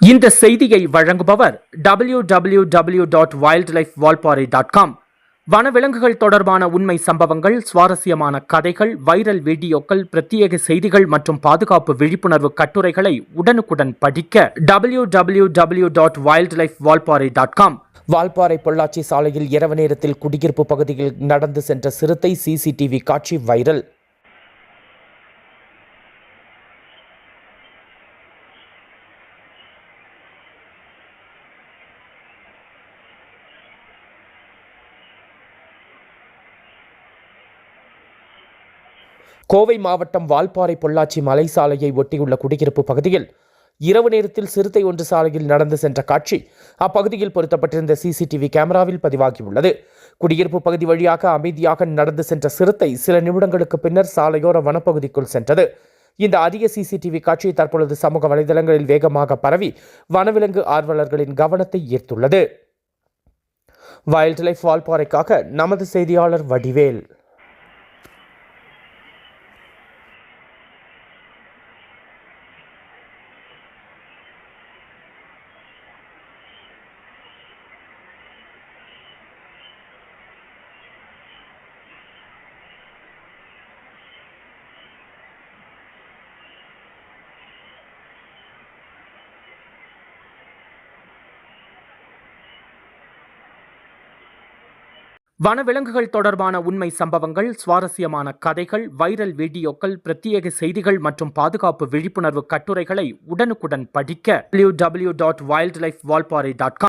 இந்த செய்தியை வழங்குபவர் www.wildlifevalparai.com. வனவிலங்குகள் தொடர்பான உண்மை சம்பவங்கள், சுவாரஸ்யமான கதைகள், வைரல் வீடியோக்கள், பிரத்யேக செய்திகள் மற்றும் பாதுகாப்பு விழிப்புணர்வு கட்டுரைகளை உடனுக்குடன் படிக்க www.wildlifevalparai.com. வால்பாறை பொள்ளாச்சி சாலையில் இரவு நேரத்தில் குடியிருப்பு பகுதியில் நடந்து சென்ற சிறுத்தை சிசிடிவி காட்சி வைரல். கோவை மாவட்டம் வால்பாறை பொள்ளாச்சி மலை சாலையை ஒட்டியுள்ள குடியிருப்பு பகுதியில் இரவு நேரத்தில் சிறுத்தை ஒன்று சாலையில் நடந்து சென்ற காட்சி அப்பகுதியில் பொருத்தப்பட்டிருந்த சிசிடிவி கேமராவில் பதிவாகியுள்ளது. குடியிருப்பு பகுதி வழியாக அமைதியாக நடந்து சென்ற சிறுத்தை சில நிமிடங்களுக்கு பின்னர் சாலையோர வனப்பகுதிக்குள் சென்றது. இந்த அதிக சிசிடிவி காட்சி தற்பொழுது சமூக வலைதளங்களில் வேகமாக பரவி வனவிலங்கு ஆர்வலர்களின் கவனத்தை ஈர்த்துள்ளது. வைல்ட் லைஃப் வால்பாறைக்காக நமது செய்தியாளர் வடிவேல். வனவிலங்குகள் தொடர்பான உண்மை சம்பவங்கள், சுவாரஸ்யமான கதைகள், வைரல் வீடியோக்கள், பிரத்யேக செய்திகள் மற்றும் பாதுகாப்பு விழிப்புணர்வு கட்டுரைகளை உடனுக்குடன் படிக்க www.wildlifevalparai.com.